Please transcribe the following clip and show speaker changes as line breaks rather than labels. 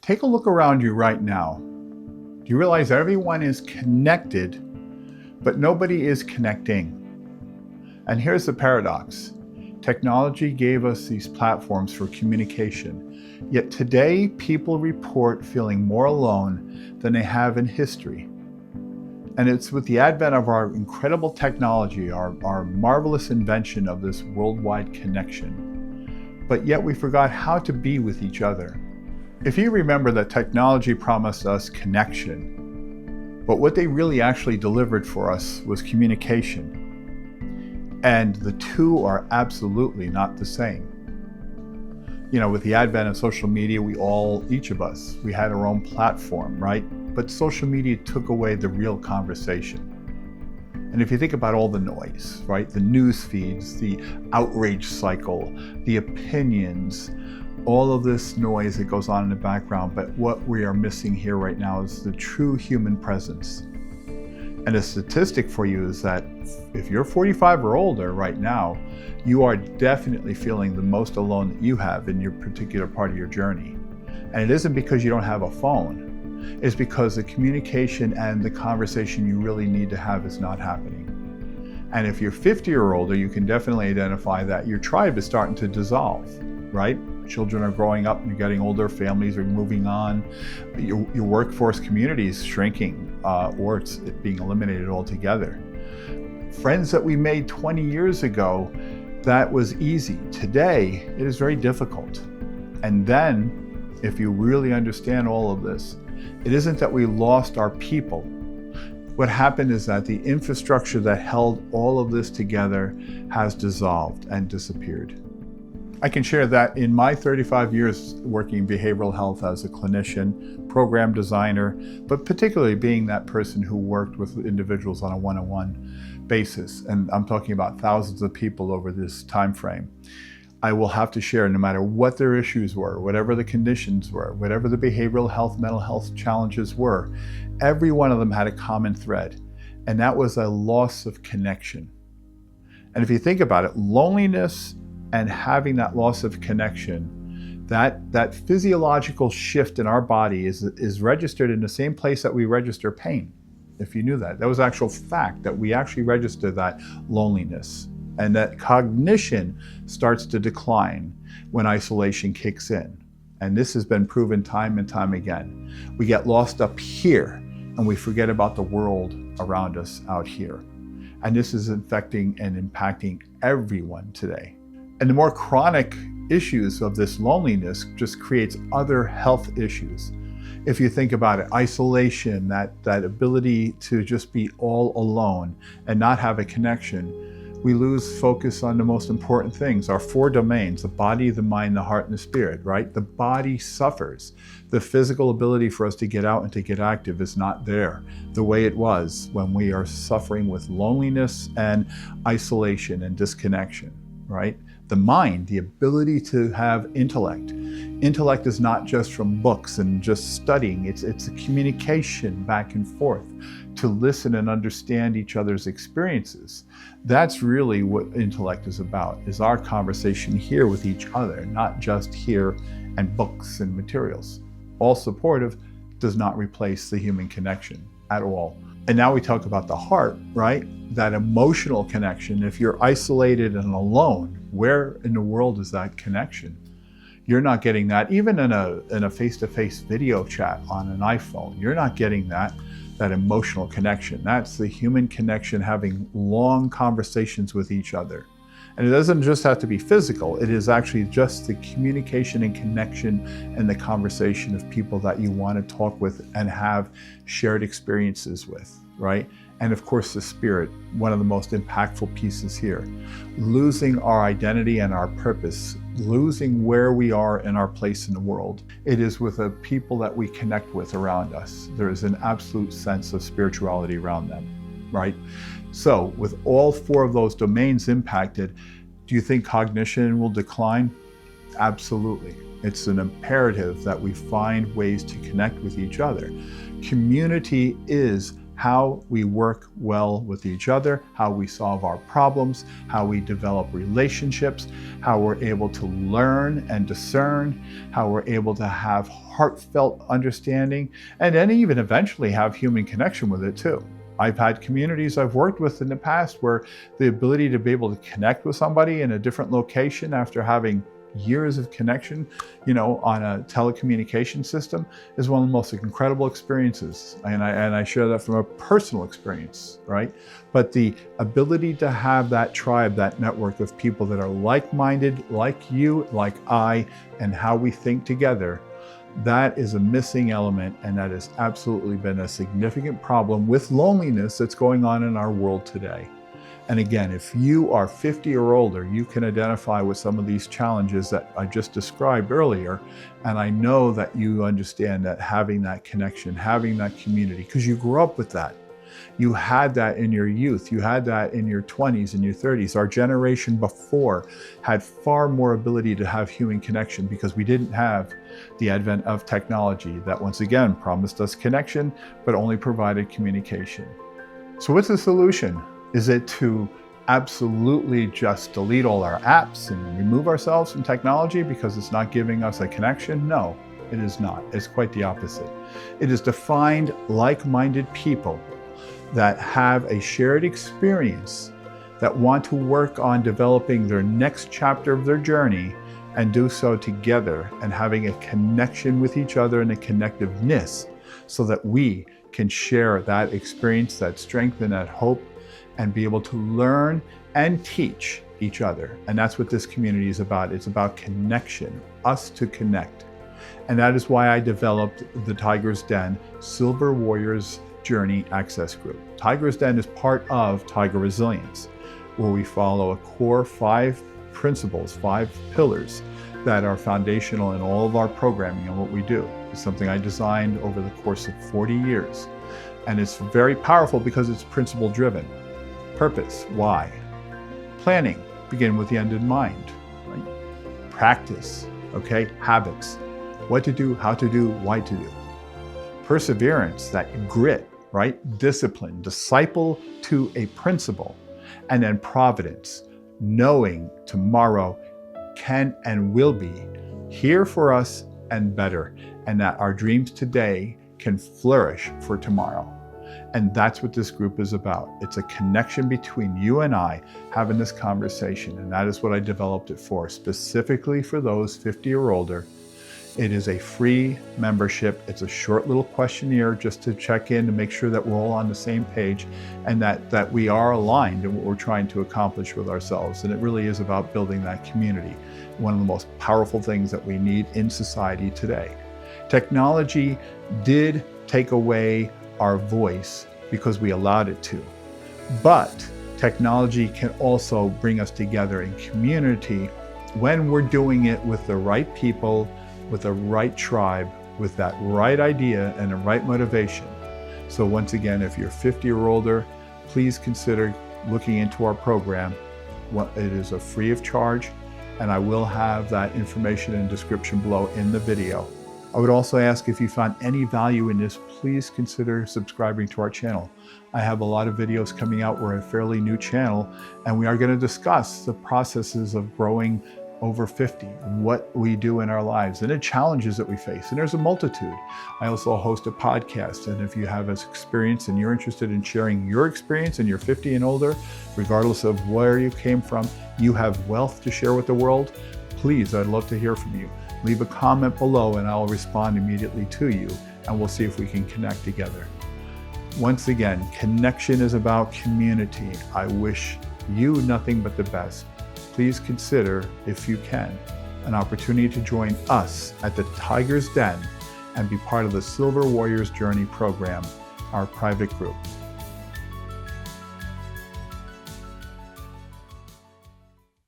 Take a look around you right now. Do you realize everyone is connected, but nobody is connecting? And here's the paradox. Technology gave us these platforms for communication, yet today people report feeling more alone than they have in history. And it's with the advent of our incredible technology, our marvelous invention of this worldwide connection. But yet we forgot how to be with each other. If you remember that technology promised us connection, but what they really actually delivered for us was communication. And the two are absolutely not the same. You know, with the advent of social media, each of us, we had our own platform, right? But social media took away the real conversation. And if you think about all the noise, right? The news feeds, the outrage cycle, the opinions, all of this noise that goes on in the background, but what we are missing here right now is the true human presence. And a statistic for you is that if you're 45 or older right now, you are definitely feeling the most alone that you have in your particular part of your journey. And it isn't because you don't have a phone. It's because the communication and the conversation you really need to have is not happening. And if you're 50 or older, you can definitely identify that your tribe is starting to dissolve, right? Children are growing up and you're getting older, families are moving on, your workforce community is shrinking, or it's being eliminated altogether. Friends that we made 20 years ago, that was easy. Today, it is very difficult. And then, if you really understand all of this, it isn't that we lost our people. What happened is that the infrastructure that held all of this together has dissolved and disappeared. I can share that in my 35 years working in behavioral health as a clinician, program designer, but particularly being that person who worked with individuals on a one-on-one basis, and I'm talking about thousands of people over this time frame, I will have to share, no matter what their issues were, whatever the conditions were, whatever the behavioral health, mental health challenges were, every one of them had a common thread, and that was a loss of connection. And if you think about it, loneliness and having that loss of connection, that physiological shift in our body is registered in the same place that we register pain. If you knew that, that was actual fact that we actually register that loneliness, and that cognition starts to decline when isolation kicks in. And this has been proven time and time again. We get lost up here and we forget about the world around us out here. And this is infecting and impacting everyone today. And the more chronic issues of this loneliness just creates other health issues. If you think about it, isolation, that ability to just be all alone and not have a connection, we lose focus on the most important things, our four domains, the body, the mind, the heart, and the spirit, right? The body suffers. The physical ability for us to get out and to get active is not there the way it was when we are suffering with loneliness and isolation and disconnection, right? The mind, the ability to have intellect. Intellect is not just from books and just studying. It's a communication back and forth to listen and understand each other's experiences. That's really what intellect is about, is our conversation here with each other, not just here and books and materials. All supportive does not replace the human connection at all. And now we talk about the heart, right? That emotional connection. If you're isolated and alone, where in the world is that connection? You're not getting that. Even in a face-to-face video chat on an iPhone, you're not getting that emotional connection. That's the human connection, having long conversations with each other. And it doesn't just have to be physical. It is actually just the communication and connection and the conversation of people that you want to talk with and have shared experiences with, right? And of course, the spirit, one of the most impactful pieces here. Losing our identity and our purpose, losing where we are in our place in the world. It is with the people that we connect with around us. There is an absolute sense of spirituality around them, right? So with all four of those domains impacted, do you think cognition will decline? Absolutely. It's an imperative that we find ways to connect with each other. Community is how we work well with each other, how we solve our problems, how we develop relationships, how we're able to learn and discern, how we're able to have heartfelt understanding, and then even eventually have human connection with it too. I've had communities I've worked with in the past where the ability to be able to connect with somebody in a different location after having years of connection, on a telecommunication system is one of the most incredible experiences. And I share that from a personal experience, right? But the ability to have that tribe, that network of people that are like-minded, like you, like I, and how we think together, that is a missing element, and that has absolutely been a significant problem with loneliness that's going on in our world today. And again, if you are 50 or older, you can identify with some of these challenges that I just described earlier. And I know that you understand that having that connection, having that community, because you grew up with that. You had that in your youth, you had that in your 20s and your 30s. Our generation before had far more ability to have human connection because we didn't have the advent of technology that once again promised us connection, but only provided communication. So what's the solution? Is it to absolutely just delete all our apps and remove ourselves from technology because it's not giving us a connection? No, it is not. It's quite the opposite. It is to find like-minded people that have a shared experience, that want to work on developing their next chapter of their journey and do so together and having a connection with each other and a connectiveness so that we can share that experience, that strength and that hope, and be able to learn and teach each other. And that's what this community is about. It's about connection, us to connect. And that is why I developed the Tiger's Den Silver Warriors Journey Access Group. Tiger's Den is part of Tiger Resilience, where we follow a core 5 principles, 5 pillars that are foundational in all of our programming and what we do. It's something I designed over the course of 40 years. And it's very powerful because it's principle driven. Purpose, why? Planning, begin with the end in mind, right? Practice, okay? Habits, what to do, how to do, why to do. Perseverance, that grit, right? Discipline, disciple to a principle. And then providence, knowing tomorrow can and will be here for us and better, and that our dreams today can flourish for tomorrow. And that's what this group is about. It's a connection between you and I having this conversation. And that is what I developed it for, specifically for those 50 or older. It is a free membership. It's a short little questionnaire just to check in to make sure that we're all on the same page and that we are aligned in what we're trying to accomplish with ourselves. And it really is about building that community, one of the most powerful things that we need in society today. Technology did take away our voice because we allowed it to. But technology can also bring us together in community when we're doing it with the right people, with the right tribe, with that right idea and the right motivation. So once again, if you're 50 or older, please consider looking into our program. It is a free of charge, and I will have that information and description below in the video. I would also ask if you found any value in this, please consider subscribing to our channel. I have a lot of videos coming out. We're a fairly new channel, and we are going to discuss the processes of growing over 50, what we do in our lives, and the challenges that we face. And there's a multitude. I also host a podcast, and if you have this experience and you're interested in sharing your experience and you're 50 and older, regardless of where you came from, you have wealth to share with the world, please, I'd love to hear from you. Leave a comment below and I'll respond immediately to you, and we'll see if we can connect together. Once again, connection is about community. I wish you nothing but the best. Please consider, if you can, an opportunity to join us at the Tiger's Den and be part of the Silver Warriors Journey program, our private group.